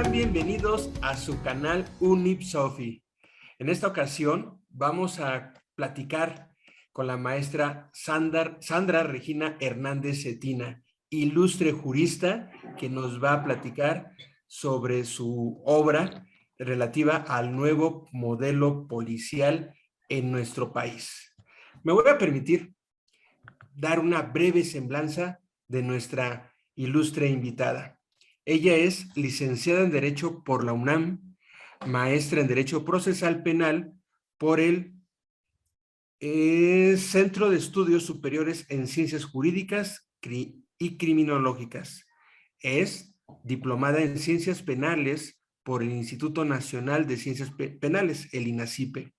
Sean bienvenidos a su canal UNIPSOFI. En esta ocasión vamos a platicar con la maestra Sandra Regina Hernández Cetina, ilustre jurista, que nos va a platicar sobre su obra relativa al nuevo modelo policial en nuestro país. Me voy a permitir dar una breve semblanza de nuestra ilustre invitada. Ella es licenciada en Derecho por la UNAM, maestra en Derecho Procesal Penal por el Centro de Estudios Superiores en Ciencias Jurídicas y Criminológicas. Es diplomada en Ciencias Penales por el Instituto Nacional de Ciencias Penales, el INACIPE.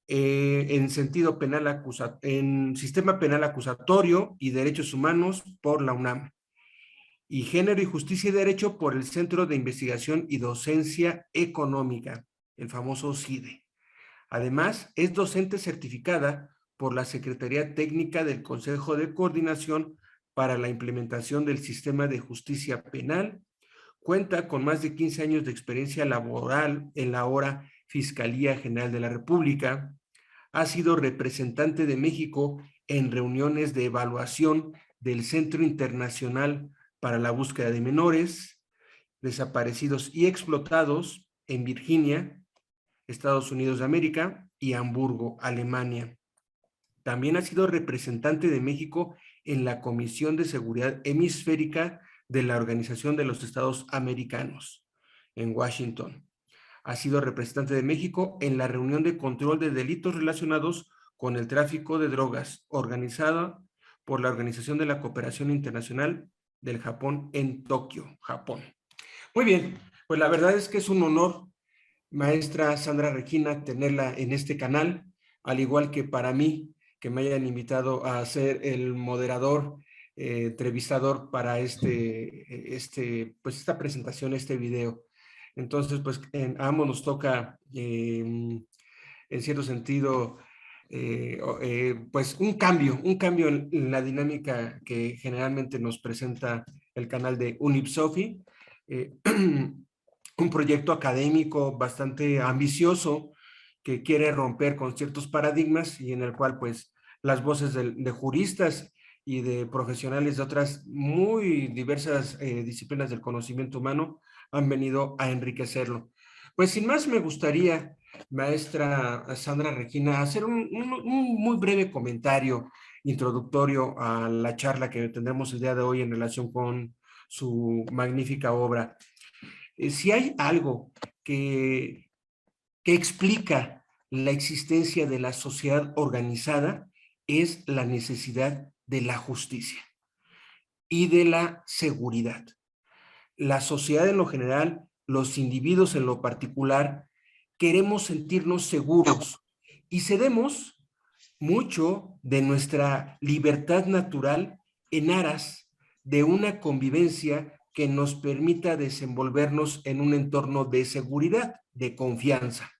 En sentido penal en Sistema Penal Acusatorio y Derechos Humanos por la UNAM. Y Género y Justicia y Derecho por el Centro de Investigación y Docencia Económica, el famoso CIDE. Además, es docente certificada por la Secretaría Técnica del Consejo de Coordinación para la Implementación del Sistema de Justicia Penal. Cuenta con más de 15 años de experiencia laboral en la ahora Fiscalía General de la República. Ha sido representante de México en reuniones de evaluación del Centro Internacional para la Búsqueda de Menores Desaparecidos y Explotados en Virginia, Estados Unidos de América, y Hamburgo, Alemania. También ha sido representante de México en la Comisión de Seguridad Hemisférica de la Organización de los Estados Americanos, en Washington. Ha sido representante de México en la reunión de control de delitos relacionados con el tráfico de drogas, organizada por la Organización de la Cooperación Internacional del Japón en Tokio, Japón. Muy bien, pues la verdad es que es un honor, maestra Sandra Regina, tenerla en este canal, al igual que para mí, que me hayan invitado a ser el moderador, entrevistador para esta presentación, este video. Entonces, pues a ambos nos toca, en cierto sentido, pues un cambio en la dinámica que generalmente nos presenta el canal de UNIPSOFI. Un proyecto académico bastante ambicioso que quiere romper con ciertos paradigmas y en el cual pues las voces de juristas y de profesionales de otras muy diversas disciplinas del conocimiento humano han venido a enriquecerlo. Pues sin más me gustaría, maestra Sandra Regina, hacer un muy breve comentario introductorio a la charla que tendremos el día de hoy en relación con su magnífica obra. Si hay algo que explica la existencia de la sociedad organizada, es la necesidad de la justicia y de la seguridad. La sociedad en lo general, los individuos en lo particular, queremos sentirnos seguros y cedemos mucho de nuestra libertad natural en aras de una convivencia que nos permita desenvolvernos en un entorno de seguridad, de confianza.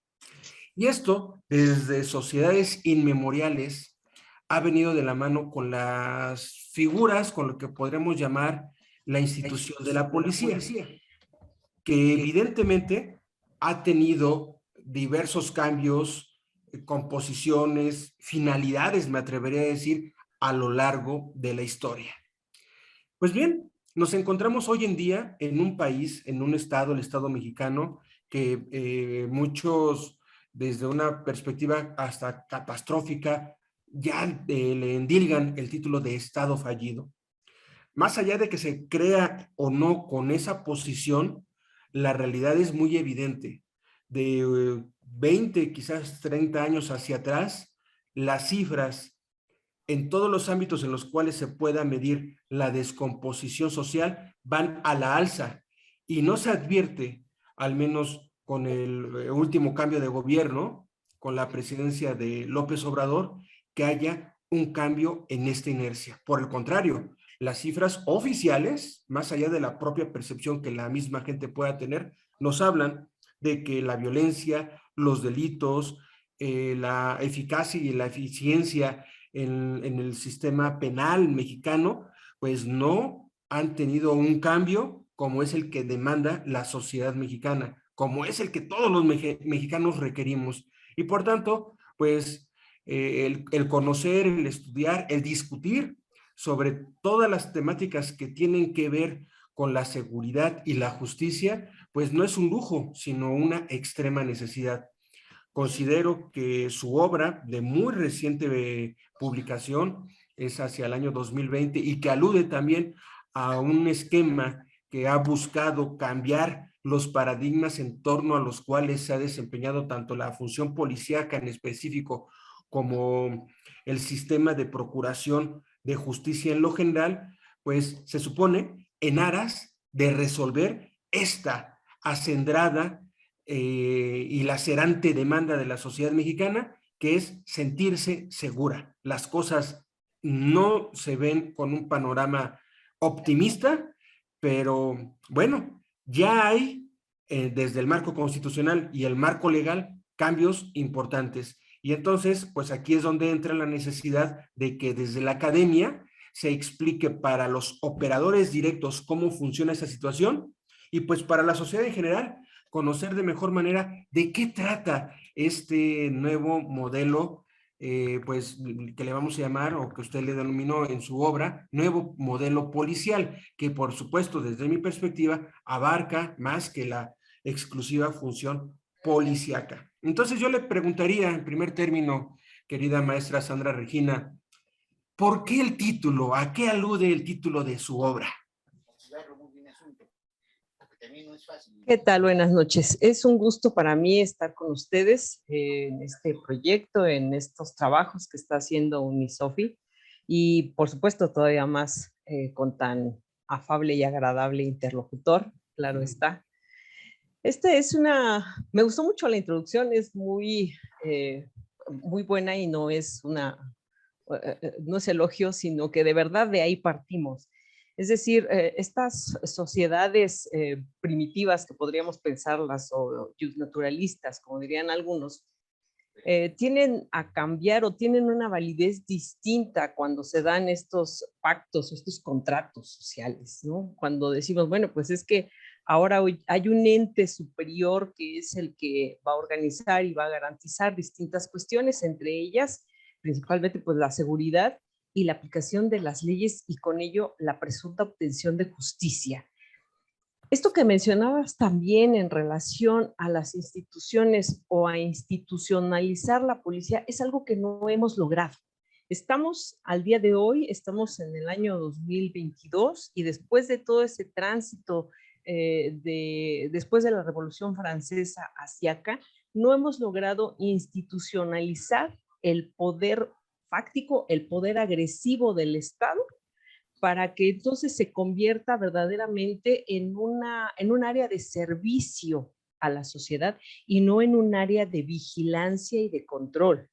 Y esto, desde sociedades inmemoriales, ha venido de la mano con las figuras, con lo que podremos llamar la institución de la policía, que evidentemente ha tenido diversos cambios, composiciones, finalidades, me atrevería a decir, a lo largo de la historia. Pues bien, nos encontramos hoy en día en un país, en un estado, el estado mexicano, que muchos, desde una perspectiva hasta catastrófica, ya le endilgan el título de estado fallido. Más allá de que se crea o no con esa posición, la realidad es muy evidente. De 20, quizás 30 años hacia atrás, las cifras en todos los ámbitos en los cuales se pueda medir la descomposición social van a la alza y no se advierte, al menos con el último cambio de gobierno, con la presidencia de López Obrador, que haya un cambio en esta inercia. Por el contrario, las cifras oficiales, más allá de la propia percepción que la misma gente pueda tener, nos hablan de que la violencia, los delitos, la eficacia y la eficiencia en el sistema penal mexicano, pues no han tenido un cambio como es el que demanda la sociedad mexicana, como es el que todos los mexicanos requerimos. Y por tanto, pues el conocer, el estudiar, el discutir sobre todas las temáticas que tienen que ver con la seguridad y la justicia, pues no es un lujo, sino una extrema necesidad. Considero que su obra de muy reciente publicación es hacia el año 2020 y que alude también a un esquema que ha buscado cambiar los paradigmas en torno a los cuales se ha desempeñado tanto la función policíaca en específico como el sistema de procuración de justicia en lo general, pues se supone en aras de resolver esta acendrada y lacerante demanda de la sociedad mexicana, que es sentirse segura. Las cosas no se ven con un panorama optimista, pero bueno, ya hay desde el marco constitucional y el marco legal cambios importantes. Y entonces, pues aquí es donde entra la necesidad de que desde la academia se explique para los operadores directos cómo funciona esa situación y pues para la sociedad en general conocer de mejor manera de qué trata este nuevo modelo, pues que le vamos a llamar, o que usted le denominó en su obra, nuevo modelo policial, que por supuesto desde mi perspectiva abarca más que la exclusiva función policíaca. Entonces yo le preguntaría en primer término, querida maestra Sandra Regina, ¿por qué el título? ¿A qué alude el título de su obra? ¿Qué tal? Buenas noches. Es un gusto para mí estar con ustedes en este proyecto, en estos trabajos que está haciendo Unisofi y por supuesto todavía más con tan afable y agradable interlocutor, claro está. Me gustó mucho la introducción, es muy buena y no es no es elogio, sino que de verdad de ahí partimos. Es decir, estas sociedades primitivas que podríamos pensarlas o naturalistas, como dirían algunos, tienen a cambiar o tienen una validez distinta cuando se dan estos pactos, estos contratos sociales, ¿no? Cuando decimos, bueno, pues es que ahora hay un ente superior que es el que va a organizar y va a garantizar distintas cuestiones, entre ellas principalmente pues la seguridad y la aplicación de las leyes y con ello la presunta obtención de justicia. Esto que mencionabas también en relación a las instituciones o a institucionalizar la policía es algo que no hemos logrado. Estamos al día de hoy, estamos en el año 2022 y después de todo ese tránsito, después de la Revolución Francesa hacia acá, no hemos logrado institucionalizar el poder fáctico, el poder agresivo del Estado para que entonces se convierta verdaderamente en un área de servicio a la sociedad y no en un área de vigilancia y de control.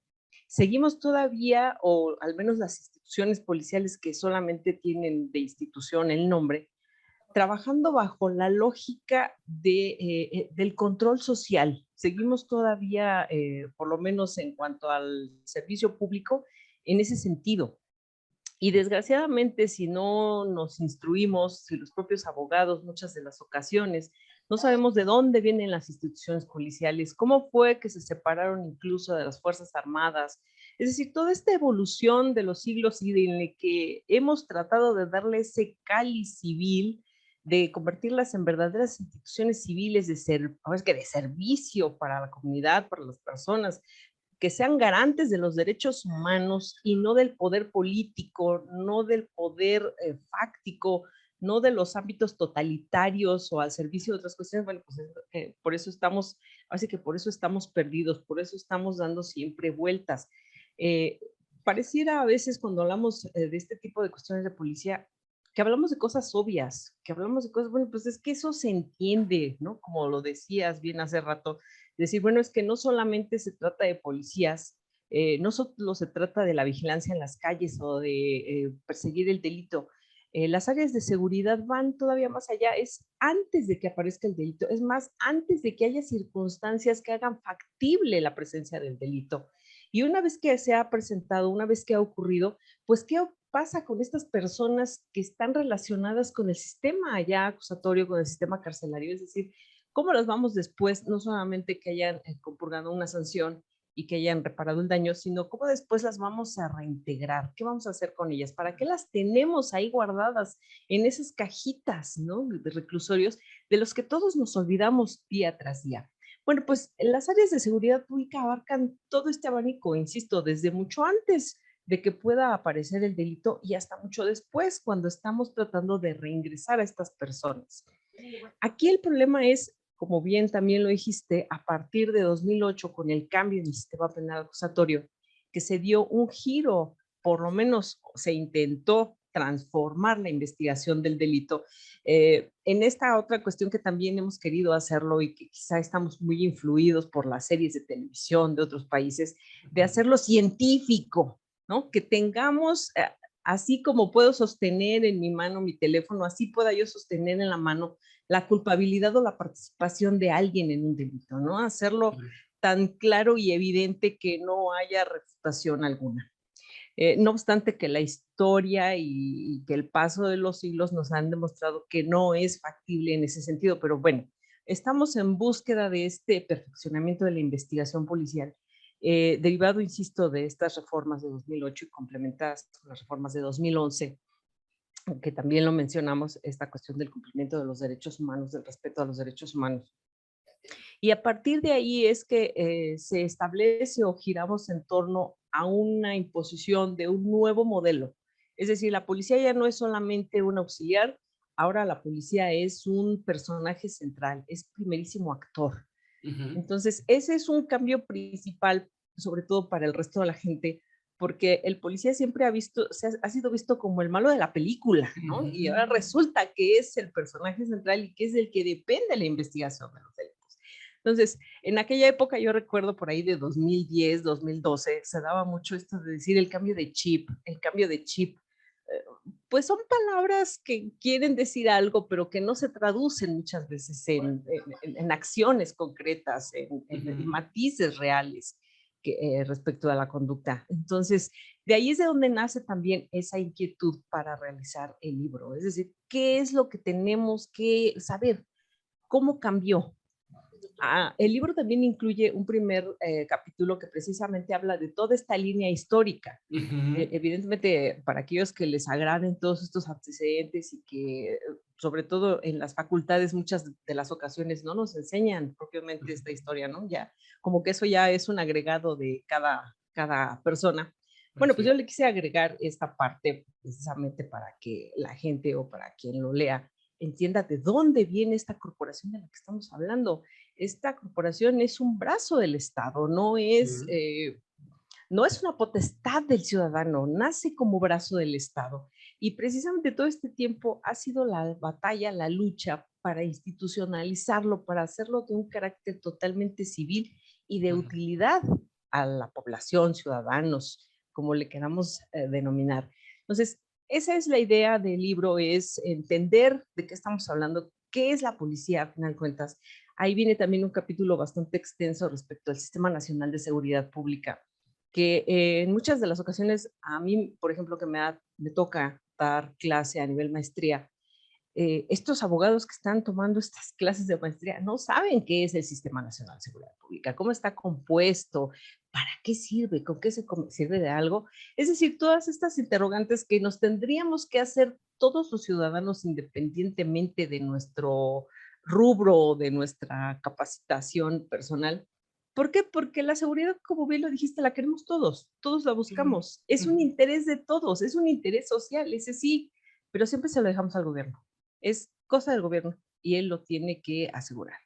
Seguimos todavía, o al menos las instituciones policiales que solamente tienen de institución el nombre, trabajando bajo la lógica del control social. Seguimos todavía, por lo menos en cuanto al servicio público, en ese sentido. Y desgraciadamente, si no nos instruimos, si los propios abogados, muchas de las ocasiones, no sabemos de dónde vienen las instituciones policiales, cómo fue que se separaron incluso de las Fuerzas Armadas. Es decir, toda esta evolución de los siglos y en el que hemos tratado de darle ese cáliz civil, de convertirlas en verdaderas instituciones civiles de servicio para la comunidad, para las personas, que sean garantes de los derechos humanos y no del poder político, no del poder fáctico, no de los ámbitos totalitarios o al servicio de otras cuestiones. Bueno, pues por eso estamos, así que por eso estamos perdidos, por eso estamos dando siempre vueltas. Eh, Pareciera a veces cuando hablamos de este tipo de cuestiones de policía, que hablamos de cosas obvias, que hablamos de cosas, bueno, pues es que eso se entiende, ¿no? Como lo decías bien hace rato, decir, bueno, es que no solamente se trata de policías, no solo se trata de la vigilancia en las calles o de perseguir el delito. Las áreas de seguridad van todavía más allá, es antes de que aparezca el delito, es más, antes de que haya circunstancias que hagan factible la presencia del delito. Y una vez que se ha presentado, una vez que ha ocurrido, pues, pasa con estas personas que están relacionadas con el sistema ya acusatorio, con el sistema carcelario? Es decir, ¿cómo las vamos después, no solamente que hayan compurgado una sanción y que hayan reparado el daño, sino cómo después las vamos a reintegrar? ¿Qué vamos a hacer con ellas? ¿Para qué las tenemos ahí guardadas en esas cajitas, ¿no?, de reclusorios de los que todos nos olvidamos día tras día? Bueno, pues las áreas de seguridad pública abarcan todo este abanico, insisto, desde mucho antes de que pueda aparecer el delito y hasta mucho después, cuando estamos tratando de reingresar a estas personas. Aquí el problema es, como bien también lo dijiste, a partir de 2008, con el cambio en el sistema penal acusatorio, que se dio un giro, por lo menos se intentó transformar la investigación del delito. En esta otra cuestión que también hemos querido hacerlo y que quizá estamos muy influidos por las series de televisión de otros países, de hacerlo científico, ¿no? Que tengamos, así como puedo sostener en mi mano mi teléfono, así pueda yo sostener en la mano la culpabilidad o la participación de alguien en un delito, ¿no? Hacerlo tan claro y evidente que no haya refutación alguna. No obstante que la historia y que el paso de los siglos nos han demostrado que no es factible en ese sentido, pero bueno, estamos en búsqueda de este perfeccionamiento de la investigación policial, derivado, insisto, de estas reformas de 2008 y complementadas con las reformas de 2011, que también lo mencionamos, esta cuestión del cumplimiento de los derechos humanos, del respeto a los derechos humanos. Y a partir de ahí es que se establece o giramos en torno a una imposición de un nuevo modelo. Es decir, la policía ya no es solamente un auxiliar, ahora la policía es un personaje central, es primerísimo actor. Ujú. Entonces, ese es un cambio principal, sobre todo para el resto de la gente, porque el policía siempre ha sido visto como el malo de la película, ¿no? Y ahora Ujú. resulta que es el personaje central y que es el que depende de la investigación de los delitos. Entonces, en aquella época yo recuerdo por ahí de 2010, 2012, se daba mucho esto de decir el cambio de chip, el cambio de chip. Eh, pues son palabras que quieren decir algo, pero que no se traducen muchas veces en acciones concretas, en Ujú. matices reales que, respecto a la conducta. Entonces, de ahí es de donde nace también esa inquietud para realizar el libro. Es decir, ¿qué es lo que tenemos que saber? ¿Cómo cambió? El libro también incluye un primer capítulo que precisamente habla de toda esta línea histórica. Ujú. Evidentemente, para aquellos que les agraden todos estos antecedentes y que, sobre todo en las facultades, muchas de las ocasiones no nos enseñan propiamente esta historia, ¿no? Ya, como que eso ya es un agregado de cada persona. Bueno, Así pues yo es. le quise agregar esta parte precisamente para que la gente o para quien lo lea entienda de dónde viene esta corporación de la que estamos hablando. Esta corporación es un brazo del Estado, Ujú. no es una potestad del ciudadano, nace como brazo del Estado. Y precisamente todo este tiempo ha sido la batalla, la lucha para institucionalizarlo, para hacerlo de un carácter totalmente civil y de Ujú. utilidad a la población, ciudadanos, como le queramos denominar. Entonces, esa es la idea del libro, es entender de qué estamos hablando, qué es la policía, a final de cuentas. Ahí viene también un capítulo bastante extenso respecto al Sistema Nacional de Seguridad Pública, que en muchas de las ocasiones a mí, por ejemplo, que me toca dar clase a nivel maestría, estos abogados que están tomando estas clases de maestría no saben qué es el Sistema Nacional de Seguridad Pública, cómo está compuesto, para qué sirve, con qué sirve de algo. Es decir, todas estas interrogantes que nos tendríamos que hacer todos los ciudadanos independientemente de nuestro rubro, de nuestra capacitación personal. ¿Por qué? Porque la seguridad, como bien lo dijiste, la queremos todos, todos la Ujú. buscamos. Es un Ujú. interés de todos, es un interés social, ese sí, pero siempre se lo dejamos al gobierno. Es cosa del gobierno y él lo tiene que asegurar.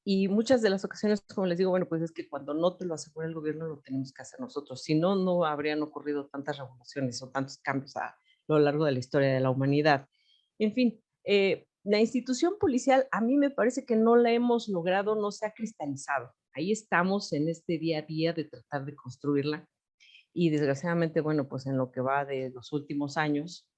Y muchas de las ocasiones, como les digo, bueno, pues es que cuando no te lo asegura el gobierno, lo tenemos que hacer nosotros. Si no, no habrían ocurrido tantas revoluciones o tantos cambios a lo largo de la historia de la humanidad. En fin, la institución policial a mí me parece que no la hemos logrado, no se ha cristalizado. Ahí estamos en este día a día de tratar de construirla y desgraciadamente, bueno, pues en lo que va de los últimos años,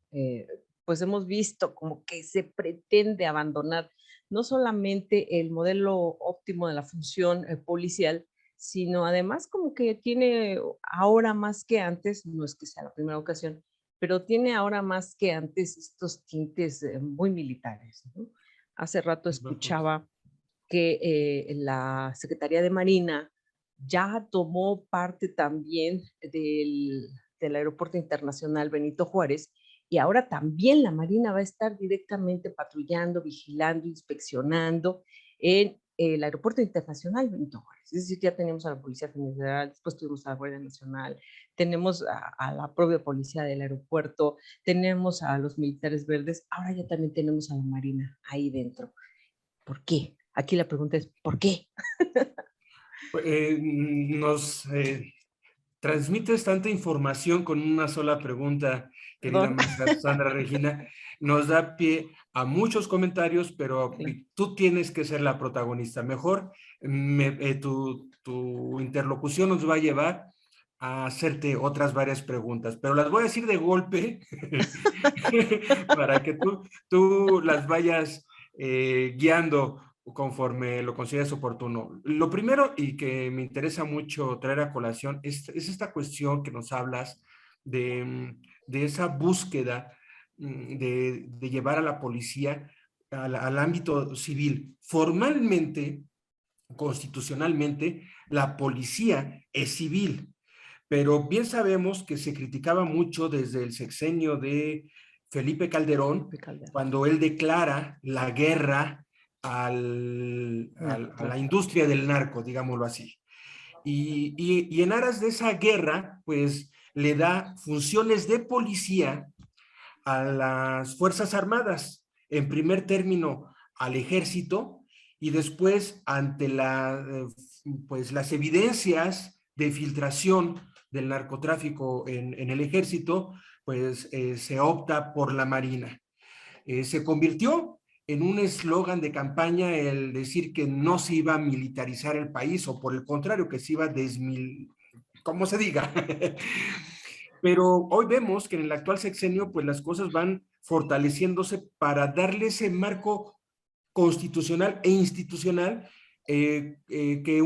pues hemos visto como que se pretende abandonar no solamente el modelo óptimo de la función policial, sino además como que tiene ahora más que antes, no es que sea la primera ocasión, pero tiene ahora más que antes estos tintes muy militares, ¿no? Hace rato escuchaba que la Secretaría de Marina ya tomó parte también del Aeropuerto Internacional Benito Juárez, y ahora también la Marina va a estar directamente patrullando, vigilando, inspeccionando en el Aeropuerto Internacional Benito Juárez. Es decir, ya tenemos a la Policía Federal, después tuvimos a la Guardia Nacional, tenemos a la propia policía del aeropuerto, tenemos a los militares verdes, ahora ya también tenemos a la Marina ahí dentro. ¿Por qué? Aquí la pregunta es, ¿por qué? Nos transmites tanta información con una sola pregunta, querida Perdón. maestra Sandra Regina, nos da pie a muchos comentarios, pero Claro. tú tienes que ser la protagonista. Mejor tu interlocución nos va a llevar a hacerte otras varias preguntas, pero las voy a decir de golpe para que tú las vayas guiando conforme lo consideres oportuno. Lo primero y que me interesa mucho traer a colación es esta cuestión que nos hablas de esa búsqueda de llevar a la policía al ámbito civil. Formalmente, constitucionalmente, la policía es civil, pero bien sabemos que se criticaba mucho desde el sexenio de Felipe Calderón, cuando él declara la guerra a la industria del narco, digámoslo así. Y en aras de esa guerra, pues le da funciones de policía a las Fuerzas Armadas, en primer término al ejército, y después ante pues, las evidencias de filtración del narcotráfico en el ejército, pues se opta por la Marina. Se convirtió en un eslogan de campaña el decir que no se iba a militarizar el país, o por el contrario, que se iba a como se diga. Pero hoy vemos que en el actual sexenio, pues las cosas van fortaleciéndose para darle ese marco constitucional e institucional que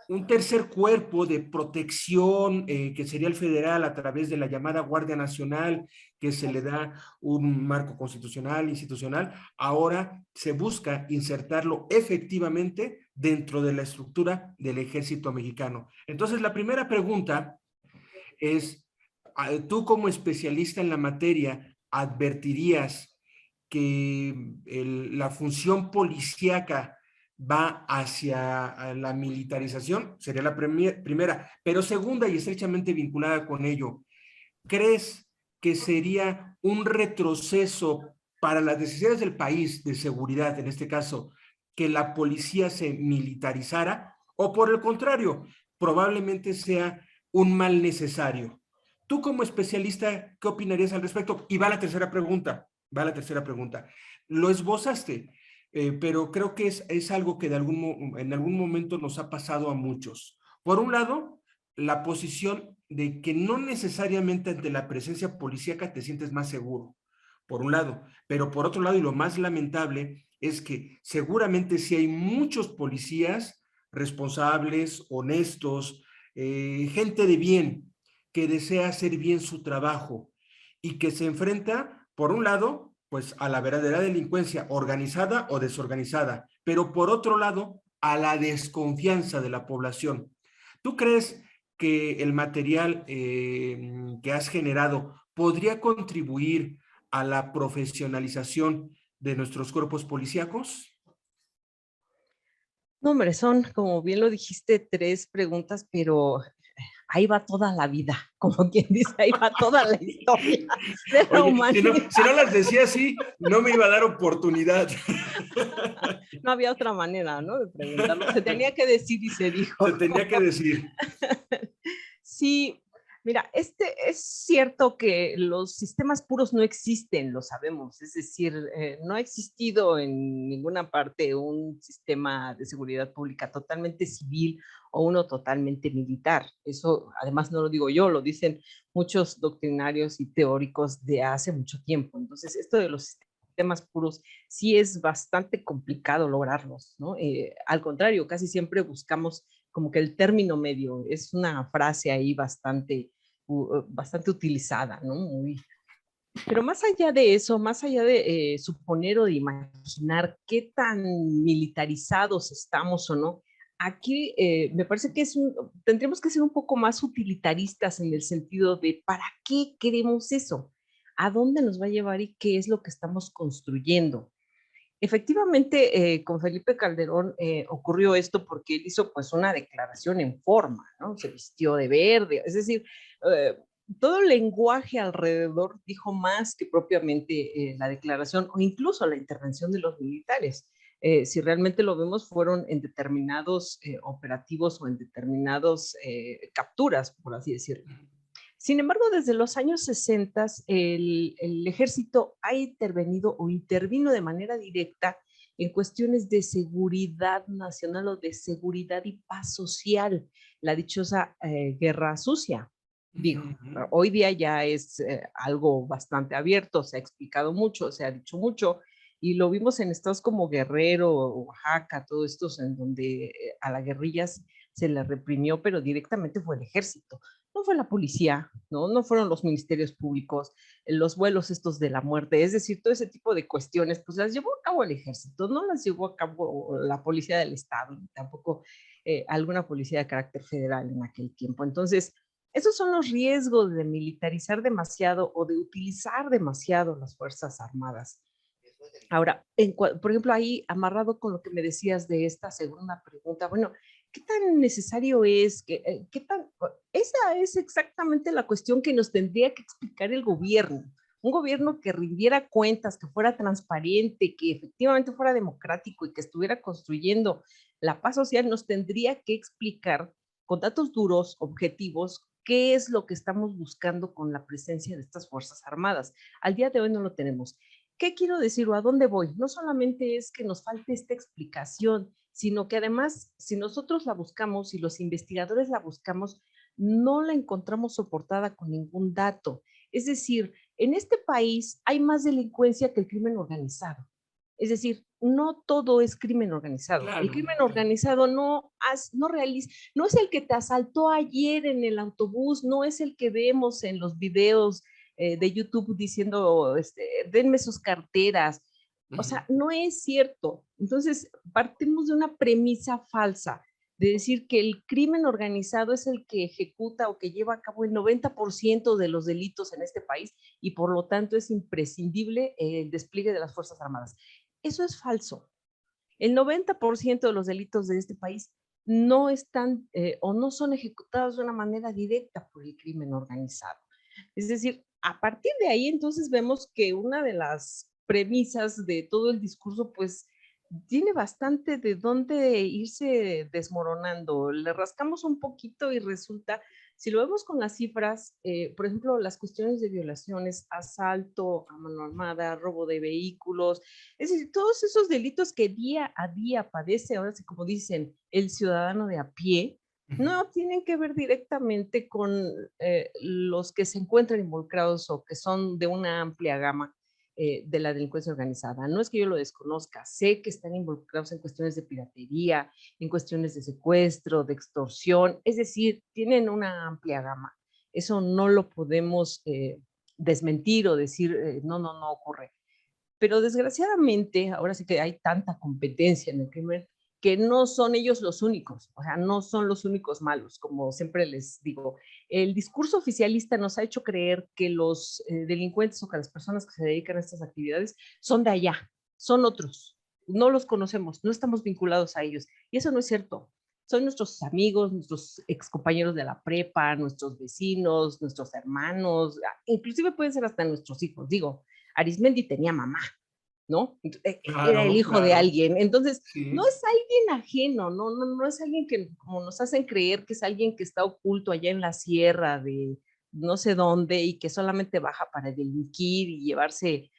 un tercer cuerpo de protección, que sería el federal a través de la llamada Guardia Nacional, que se le da un marco constitucional, institucional, ahora se busca insertarlo efectivamente dentro de la estructura del ejército mexicano. Entonces, la primera pregunta es, tú como especialista en la materia, ¿advertirías que la función policíaca va hacia la militarización? Sería la primera. Pero segunda y estrechamente vinculada con ello, ¿crees que sería un retroceso para las necesidades del país de seguridad, en este caso, que la policía se militarizara? ¿O por el contrario, probablemente sea un mal necesario? Tú como especialista, ¿qué opinarías al respecto? Y va la tercera pregunta, va la tercera pregunta. Lo esbozaste, pero creo que es algo que en algún momento nos ha pasado a muchos. Por un lado, la posición de que no necesariamente ante la presencia policíaca te sientes más seguro, por un lado, pero por otro lado, y lo más lamentable, es que seguramente sí hay muchos policías responsables, honestos, gente de bien, que desea hacer bien su trabajo y que se enfrenta, por un lado, pues a la verdadera delincuencia organizada o desorganizada, pero por otro lado, a la desconfianza de la población. ¿Tú crees que el material que has generado podría contribuir a la profesionalización de nuestros cuerpos policíacos? No, hombre, son, como bien lo dijiste, tres preguntas, pero ahí va toda la vida, como quien dice, ahí va toda la historia de la Oye, humanidad. si no las decía así, no me iba a dar oportunidad. No había otra manera, ¿no? De preguntarlo. Se tenía que decir y se Se dijo. tenía que decir. Sí, mira, es cierto que los sistemas puros no existen, lo sabemos. Es decir, no ha existido en ninguna parte un sistema de seguridad pública totalmente civil o uno totalmente militar. Eso, además, no lo digo yo, lo dicen muchos doctrinarios y teóricos de hace mucho tiempo. Entonces, esto de los sistemas puros sí es bastante complicado lograrlos, ¿no? Al contrario, casi siempre buscamos como que el término medio. Es una frase ahí bastante bastante utilizada, ¿no? Pero más allá de eso, más allá de suponer o de imaginar qué tan militarizados estamos o no, aquí me parece que tendríamos que ser un poco más utilitaristas en el sentido de ¿para qué queremos eso? ¿A dónde nos va a llevar y qué es lo que estamos construyendo? Efectivamente, con Felipe Calderón ocurrió esto porque él hizo pues una declaración en forma, ¿no? Se vistió de verde, es decir, eh, todo el lenguaje alrededor dijo más que propiamente la declaración o incluso la intervención de los militares. Si realmente lo vemos, fueron en determinados operativos o en determinados capturas, por así decirlo. Sin embargo, desde los años 60, el ejército ha intervenido o intervino de manera directa en cuestiones de seguridad nacional o de seguridad y paz social, la dichosa guerra sucia. Digo, hoy día ya es algo bastante abierto, se ha explicado mucho, se ha dicho mucho, y lo vimos en estados como Guerrero, Oaxaca, todos estos en donde a las guerrillas se les reprimió, pero directamente fue el ejército. No fue la policía, ¿no? No fueron los ministerios públicos, los vuelos estos de la muerte, es decir, todo ese tipo de cuestiones, pues las llevó a cabo el ejército, no las llevó a cabo la policía del estado, ni tampoco alguna policía de carácter federal en aquel tiempo. Entonces, esos son los riesgos de militarizar demasiado o de utilizar demasiado las Fuerzas Armadas. Ahora, por ejemplo, ahí amarrado con lo que me decías de esta segunda pregunta, bueno, ¿qué tan necesario es? Esa es exactamente la cuestión que nos tendría que explicar el gobierno. Un gobierno que rindiera cuentas, que fuera transparente, que efectivamente fuera democrático y que estuviera construyendo la paz social, nos tendría que explicar con datos duros, objetivos, qué es lo que estamos buscando con la presencia de estas Fuerzas Armadas. Al día de hoy no lo tenemos. ¿Qué quiero decir o a dónde voy? No solamente es que nos falte esta explicación, sino que además, si nosotros la buscamos, si los investigadores la buscamos, no la encontramos soportada con ningún dato. Es decir, en este país hay más delincuencia que el crimen organizado. Es decir, no todo es crimen organizado. El Claro, crimen claro. organizado no es el que te asaltó ayer en el autobús, no es el que vemos en los videos de YouTube diciendo, denme sus carteras. O sea, no es cierto. Entonces, partimos de una premisa falsa de decir que el crimen organizado es el que ejecuta o que lleva a cabo el 90% de los delitos en este país y por lo tanto es imprescindible el despliegue de las Fuerzas Armadas. Eso es falso. El 90% de los delitos de este país no están o no son ejecutados de una manera directa por el crimen organizado. Es decir, a partir de ahí entonces vemos que una de las premisas de todo el discurso pues tiene bastante de dónde irse desmoronando. Le rascamos un poquito y resulta, si lo vemos con las cifras, por ejemplo, las cuestiones de violaciones, asalto a mano armada, robo de vehículos, es decir, todos esos delitos que día a día padece, ahora sí como dicen, el ciudadano de a pie, no tienen que ver directamente con los que se encuentran involucrados o que son de una amplia gama de la delincuencia organizada. No es que yo lo desconozca, sé que están involucrados en cuestiones de piratería, en cuestiones de secuestro, de extorsión, es decir, tienen una amplia gama. Eso no lo podemos desmentir o decir, no ocurre. Pero desgraciadamente, ahora sí que hay tanta competencia en el crimen que no son ellos los únicos, o sea, no son los únicos malos, como siempre les digo. El discurso oficialista nos ha hecho creer que los delincuentes o que las personas que se dedican a estas actividades son de allá, son otros, no los conocemos, no estamos vinculados a ellos. Y eso no es cierto. Son nuestros amigos, nuestros excompañeros de la prepa, nuestros vecinos, nuestros hermanos, inclusive pueden ser hasta nuestros hijos. Digo, Arismendi tenía mamá, ¿no? Era el Claro, hijo de claro. alguien. Entonces, no Sí. es alguien ajeno, no es alguien que, como nos hacen creer, que es alguien que está oculto allá en la sierra de no sé dónde y que solamente baja para delinquir y llevarse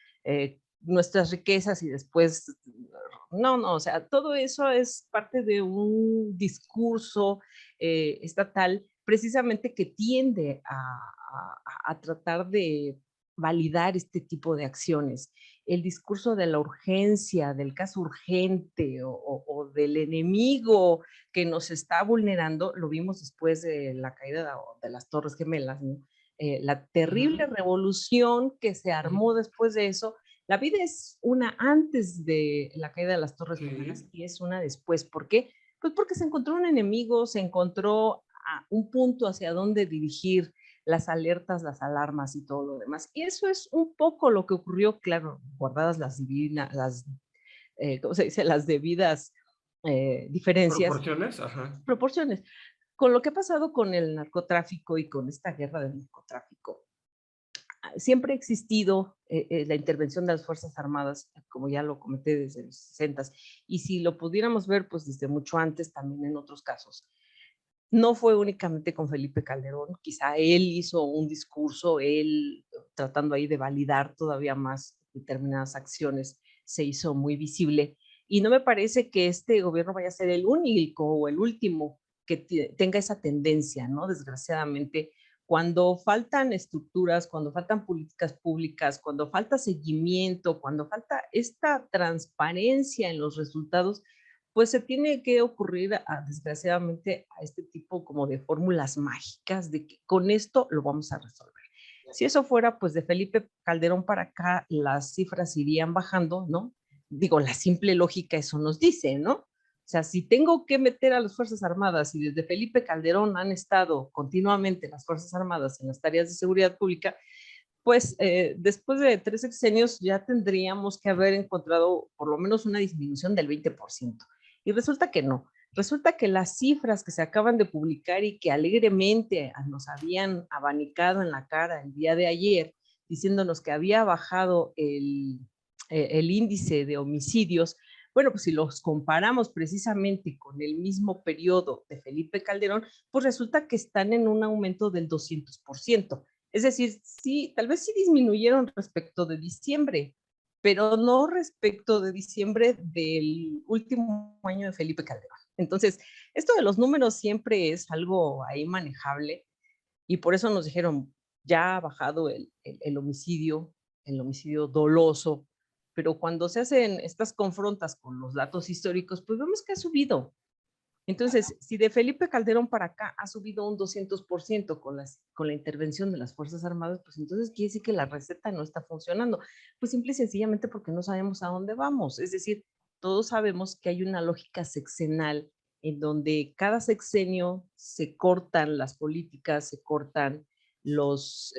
nuestras riquezas y después, no, o sea, todo eso es parte de un discurso estatal precisamente que tiende a tratar de validar este tipo de acciones. el discurso de la urgencia, del caso urgente o del enemigo que nos está vulnerando, lo vimos después de la caída de las Torres Gemelas, ¿no? La terrible Ujú, revolución que se ujú. armó después de eso. La vida es una antes de la caída de las Torres Gemelas Sí, y es una después. ¿Por qué? Pues porque se encontró un enemigo, se encontró un punto hacia dónde dirigir las alertas, las alarmas y todo lo demás. Y eso es un poco lo que ocurrió, claro, guardadas ¿cómo se dice? Las debidas diferencias, proporciones, ajá. proporciones. Con lo que ha pasado con el narcotráfico y con esta guerra del narcotráfico, siempre ha existido la intervención de las Fuerzas Armadas, como ya lo comenté desde los 60, y si lo pudiéramos ver, pues desde mucho antes, también en otros casos. No fue únicamente con Felipe Calderón, quizá él hizo un discurso, él tratando ahí de validar todavía más determinadas acciones, se hizo muy visible. Y no me parece que este gobierno vaya a ser el único o el último que tenga esa tendencia, ¿no? Desgraciadamente, cuando faltan estructuras, cuando faltan políticas públicas, cuando falta seguimiento, cuando falta esta transparencia en los resultados, pues se tiene que ocurrir, desgraciadamente, a este tipo como de fórmulas mágicas de que con esto lo vamos a resolver. Si eso fuera, pues de Felipe Calderón para acá, las cifras irían bajando, ¿no? Digo, la simple lógica eso nos dice, ¿no? O sea, si tengo que meter a las Fuerzas Armadas y desde Felipe Calderón han estado continuamente las Fuerzas Armadas en las tareas de seguridad pública, pues después de 3 sexenios ya tendríamos que haber encontrado por lo menos una disminución del 20%. Y resulta que no. Resulta que las cifras que se acaban de publicar y que alegremente nos habían abanicado en la cara el día de ayer, diciéndonos que había bajado el índice de homicidios, bueno, pues si los comparamos precisamente con el mismo periodo de Felipe Calderón, pues resulta que están en un aumento del 200%. Es decir, sí, tal vez sí disminuyeron respecto de diciembre, pero no respecto de diciembre del último año de Felipe Calderón. Entonces, esto de los números siempre es algo ahí manejable y por eso nos dijeron, ya ha bajado el homicidio doloso, pero cuando se hacen estas confrontas con los datos históricos, pues vemos que ha subido. Entonces, si de Felipe Calderón para acá ha subido un 200% con la intervención de las Fuerzas Armadas, pues entonces quiere decir que la receta no está funcionando. Pues simple y sencillamente porque no sabemos a dónde vamos. Es decir, todos sabemos que hay una lógica sexenal en donde cada sexenio se cortan las políticas, se cortan los,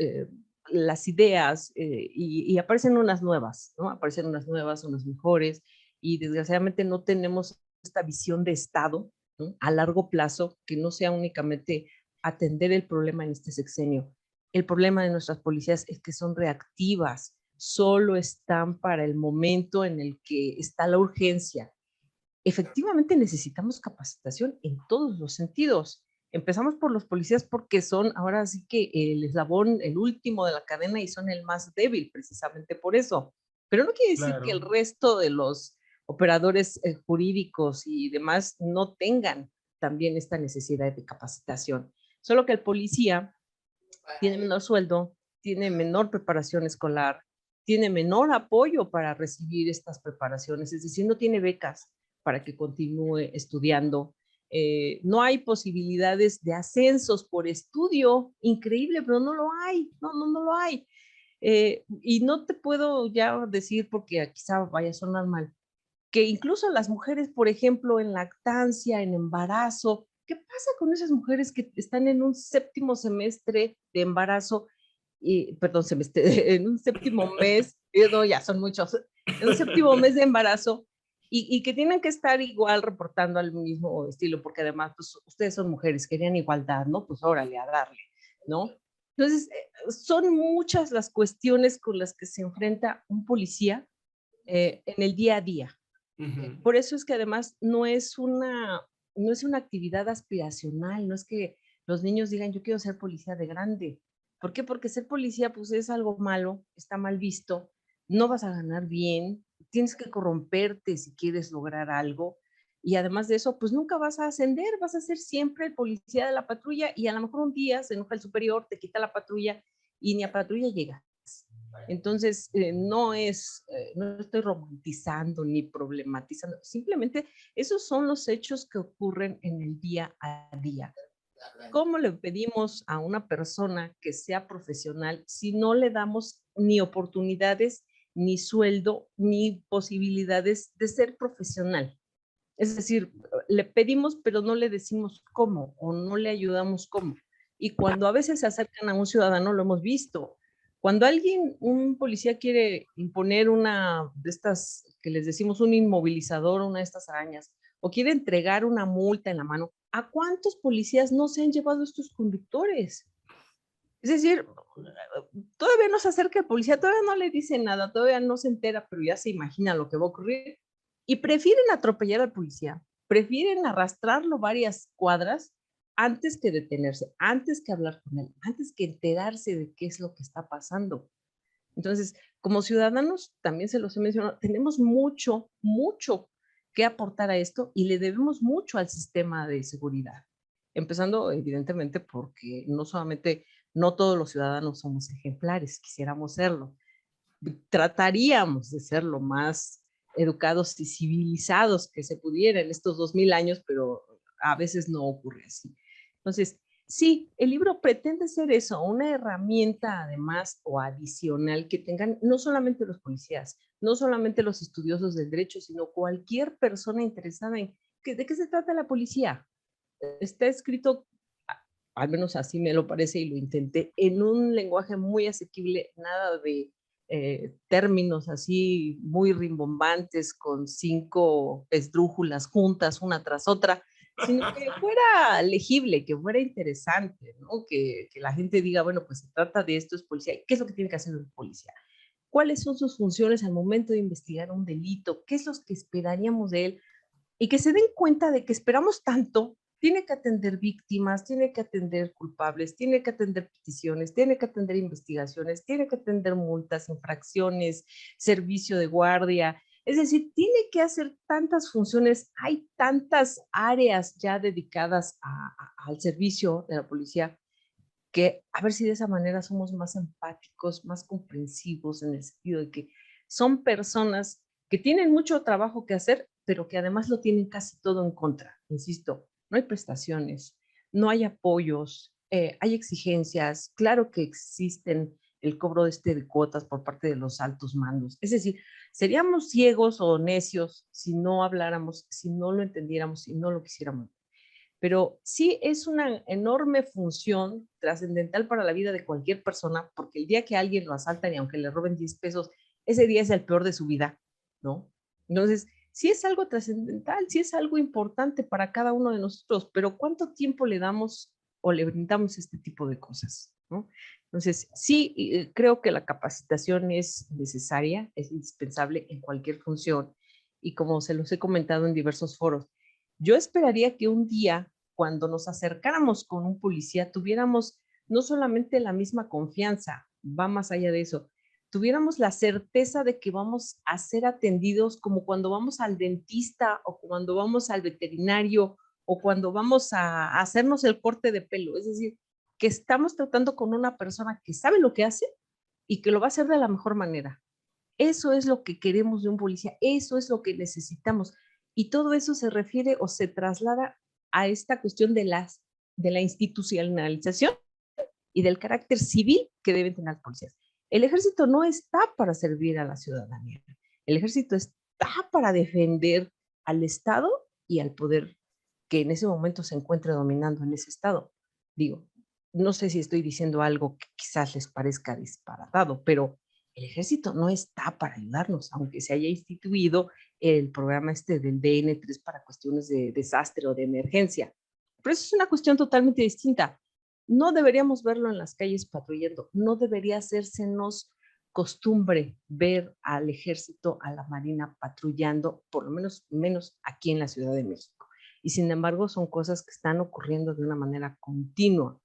las ideas y aparecen unas nuevas, ¿no? Aparecen unas nuevas, unas mejores y desgraciadamente no tenemos esta visión de Estado, ¿no? A largo plazo, que no sea únicamente atender el problema en este sexenio. El problema de nuestras policías es que son reactivas, solo están para el momento en el que está la urgencia. Efectivamente necesitamos capacitación en todos los sentidos. Empezamos por los policías porque son ahora sí que el eslabón, el último de la cadena y son el más débil precisamente por eso. Pero no quiere decir que el Claro. resto de los operadores jurídicos y demás no tengan también esta necesidad de capacitación. Solo que el policía tiene menor sueldo, tiene menor preparación escolar, tiene menor apoyo para recibir estas preparaciones, es decir, no tiene becas para que continúe estudiando. No hay posibilidades de ascensos por estudio, increíble, pero no lo hay, no lo hay. Y no te puedo ya decir, porque quizá vaya a sonar mal, que incluso las mujeres, por ejemplo, en lactancia, en embarazo, ¿qué pasa con esas mujeres que están en un séptimo semestre de embarazo? Y, perdón, semestre, en un séptimo mes, no, ya son muchos, en un séptimo mes de embarazo y que tienen que estar igual reportando al mismo estilo, porque además, pues ustedes son mujeres, querían igualdad, ¿no? Pues órale, a darle, ¿no? Entonces, son muchas las cuestiones con las que se enfrenta un policía en el día a día. Ujú. Por eso es que además no es una actividad aspiracional, no es que los niños digan, yo quiero ser policía de grande. ¿Por qué? Porque ser policía pues es algo malo, está mal visto, no vas a ganar bien, tienes que corromperte si quieres lograr algo y además de eso pues nunca vas a ascender, vas a ser siempre el policía de la patrulla y a lo mejor un día se enoja el superior, te quita la patrulla y ni a patrulla llegas. Entonces, no estoy romantizando ni problematizando, simplemente esos son los hechos que ocurren en el día a día. ¿Cómo le pedimos a una persona que sea profesional si no le damos ni oportunidades, ni sueldo, ni posibilidades de ser profesional? Es decir, le pedimos, pero no le decimos cómo o no le ayudamos cómo. Y cuando a veces se acercan a un ciudadano, lo hemos visto. Cuando un policía quiere imponer una de estas, que les decimos un inmovilizador, una de estas arañas, o quiere entregar una multa en la mano, ¿a cuántos policías no se han llevado estos conductores? Es decir, todavía no se acerca el policía, todavía no le dice nada, todavía no se entera, pero ya se imagina lo que va a ocurrir. Y prefieren atropellar al policía, prefieren arrastrarlo varias cuadras antes que detenerse, antes que hablar con él, antes que enterarse de qué es lo que está pasando. Entonces, como ciudadanos, también se los he mencionado, tenemos mucho, mucho que aportar a esto y le debemos mucho al sistema de seguridad. Empezando, evidentemente, porque no solamente, no todos los ciudadanos somos ejemplares, quisiéramos serlo. Trataríamos de ser lo más educados y civilizados que se pudiera en estos 2000 años, pero a veces no ocurre así. Entonces, sí, el libro pretende ser eso, una herramienta además o adicional que tengan no solamente los policías, no solamente los estudiosos del derecho, sino cualquier persona interesada en de qué se trata la policía. Está escrito, al menos así me lo parece y lo intenté, en un lenguaje muy asequible, nada de términos así muy rimbombantes con 5 esdrújulas juntas una tras otra, sino que fuera legible, que fuera interesante, ¿no? Que la gente diga, bueno, pues se trata de esto, es policía. ¿Qué es lo que tiene que hacer un policía? ¿Cuáles son sus funciones al momento de investigar un delito? ¿Qué es lo que esperaríamos de él? Y que se den cuenta de que esperamos tanto, tiene que atender víctimas, tiene que atender culpables, tiene que atender peticiones, tiene que atender investigaciones, tiene que atender multas, infracciones, servicio de guardia. Es decir, tiene que hacer tantas funciones, hay tantas áreas ya dedicadas al servicio de la policía que a ver si de esa manera somos más empáticos, más comprensivos en el sentido de que son personas que tienen mucho trabajo que hacer, pero que además lo tienen casi todo en contra. Insisto, no hay prestaciones, no hay apoyos, hay exigencias, claro que existen el cobro de cuotas por parte de los altos mandos. Es decir, seríamos ciegos o necios si no habláramos, si no lo entendiéramos, si no lo quisiéramos, pero sí es una enorme función trascendental para la vida de cualquier persona, porque el día que alguien lo asaltan y aunque le roben 10 pesos, ese día es el peor de su vida, ¿no? Entonces, sí es algo trascendental, sí es algo importante para cada uno de nosotros, pero ¿cuánto tiempo le damos o le brindamos este tipo de cosas, ¿no? Entonces, sí, creo que la capacitación es necesaria, es indispensable en cualquier función, y como se los he comentado en diversos foros, yo esperaría que un día, cuando nos acercáramos con un policía, tuviéramos no solamente la misma confianza, va más allá de eso, tuviéramos la certeza de que vamos a ser atendidos como cuando vamos al dentista o cuando vamos al veterinario o cuando vamos a hacernos el corte de pelo. Es decir, que estamos tratando con una persona que sabe lo que hace y que lo va a hacer de la mejor manera. Eso es lo que queremos de un policía, eso es lo que necesitamos. Y todo eso se refiere o se traslada a esta cuestión de la institucionalización y del carácter civil que deben tener las policías. El ejército no está para servir a la ciudadanía. El ejército está para defender al Estado y al poder que en ese momento se encuentre dominando en ese Estado. Digo, no sé si estoy diciendo algo que quizás les parezca disparatado, pero el ejército no está para ayudarnos, aunque se haya instituido el programa este del DN3 para cuestiones de desastre o de emergencia. Pero eso es una cuestión totalmente distinta. No deberíamos verlo en las calles patrullando, no debería hacérsenos costumbre ver al ejército, a la marina patrullando, por lo menos aquí en la Ciudad de México. Y sin embargo son cosas que están ocurriendo de una manera continua.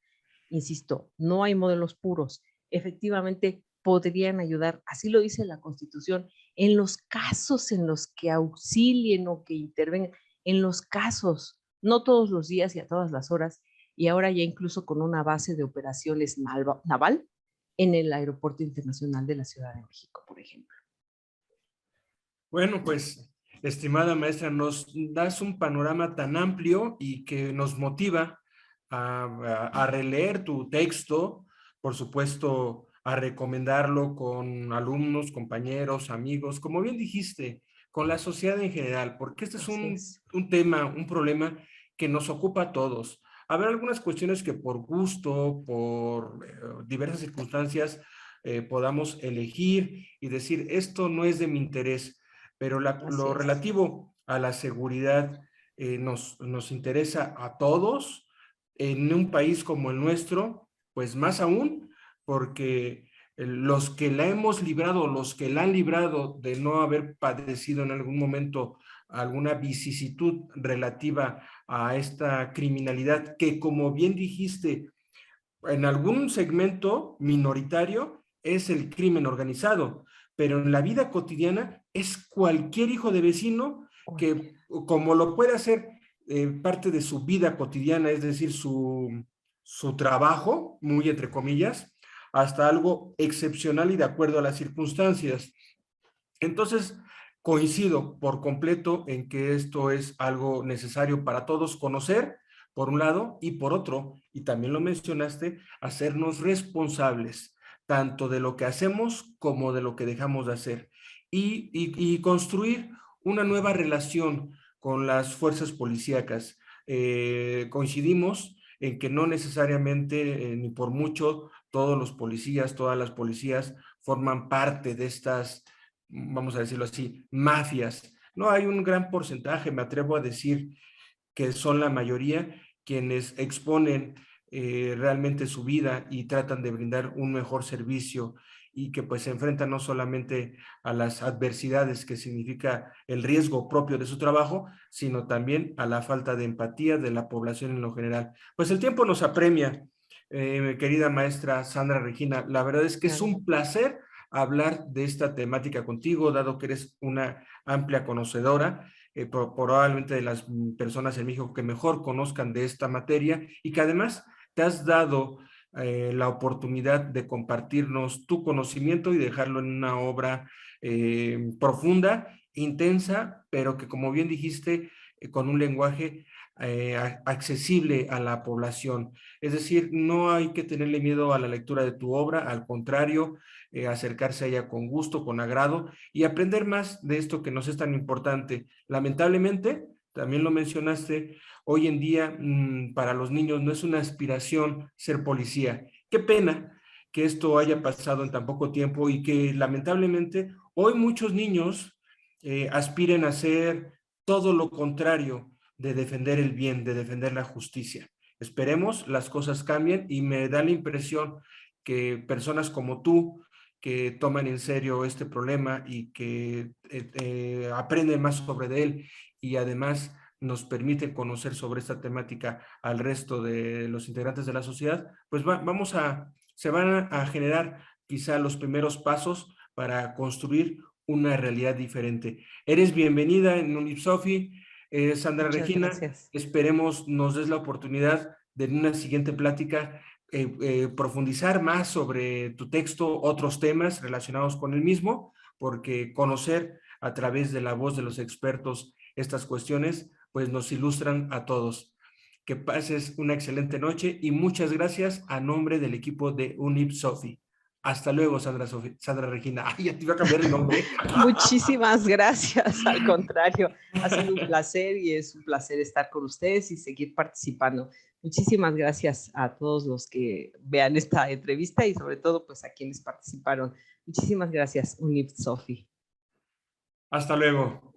Insisto, no hay modelos puros. Efectivamente, podrían ayudar, así lo dice la Constitución, en los casos en los que auxilien o que intervengan, en los casos, no todos los días y a todas las horas, y ahora ya incluso con una base de operaciones naval, en el Aeropuerto Internacional de la Ciudad de México, por ejemplo. Bueno, pues, estimada maestra, nos das un panorama tan amplio y que nos motiva a releer tu texto, por supuesto, a recomendarlo con alumnos, compañeros, amigos, como bien dijiste, con la sociedad en general, porque este es Así es. un tema, un problema que nos ocupa a todos. Habrá algunas cuestiones que por gusto, por diversas circunstancias, podamos elegir y decir, esto no es de mi interés, pero Así lo es. relativo a la seguridad nos interesa a todos en un país como el nuestro, pues más aún, porque los que la hemos librado, los que la han librado de no haber padecido en algún momento alguna vicisitud relativa a esta criminalidad, que como bien dijiste, en algún segmento minoritario es el crimen organizado, pero en la vida cotidiana es cualquier hijo de vecino que, como lo puede hacer parte de su vida cotidiana, es decir, su trabajo, muy entre comillas, hasta algo excepcional y de acuerdo a las circunstancias. Entonces, coincido por completo en que esto es algo necesario para todos conocer, por un lado, y por otro, y también lo mencionaste, hacernos responsables tanto de lo que hacemos como de lo que dejamos de hacer y construir una nueva relación con las fuerzas policíacas. Coincidimos en que no necesariamente, ni por mucho, todos los policías, todas las policías forman parte de estas, vamos a decirlo así, mafias. No hay un gran porcentaje, me atrevo a decir que son la mayoría quienes exponen realmente su vida y tratan de brindar un mejor servicio y que pues se enfrentan no solamente a las adversidades que significa el riesgo propio de su trabajo, sino también a la falta de empatía de la población en lo general. Pues el tiempo nos apremia, querida maestra Sandra Regina. La verdad es que es Claro. un placer hablar de esta temática contigo, dado que eres una amplia conocedora, probablemente de las personas en México que mejor conozcan de esta materia y que además te has dado la oportunidad de compartirnos tu conocimiento y dejarlo en una obra profunda, intensa, pero que como bien dijiste, con un lenguaje accesible a la población. Es decir, no hay que tenerle miedo a la lectura de tu obra, al contrario, acercarse a ella con gusto, con agrado y aprender más de esto que nos es tan importante. Lamentablemente, también lo mencionaste, hoy en día para los niños no es una aspiración ser policía. Qué pena que esto haya pasado en tan poco tiempo y que lamentablemente hoy muchos niños aspiren a ser todo lo contrario de defender el bien, de defender la justicia. Esperemos las cosas cambien y me da la impresión que personas como tú, que toman en serio este problema y que aprenden más sobre él y además nos permiten conocer sobre esta temática al resto de los integrantes de la sociedad, pues se van a generar quizá los primeros pasos para construir una realidad diferente. Eres bienvenida en Unipsofi, Sandra Muchas Regina. gracias. Esperemos nos des la oportunidad de en una siguiente plática profundizar más sobre tu texto, otros temas relacionados con el mismo, porque conocer a través de la voz de los expertos estas cuestiones, pues nos ilustran a todos. Que pases una excelente noche y muchas gracias a nombre del equipo de Unipsofi. Hasta luego, Sandra Regina. Ay, ya te iba a cambiar el nombre. Muchísimas gracias. Al contrario, ha sido un placer y es un placer estar con ustedes y seguir participando. Muchísimas gracias a todos los que vean esta entrevista y sobre todo pues a quienes participaron. Muchísimas gracias, Unip Sofi. Hasta luego.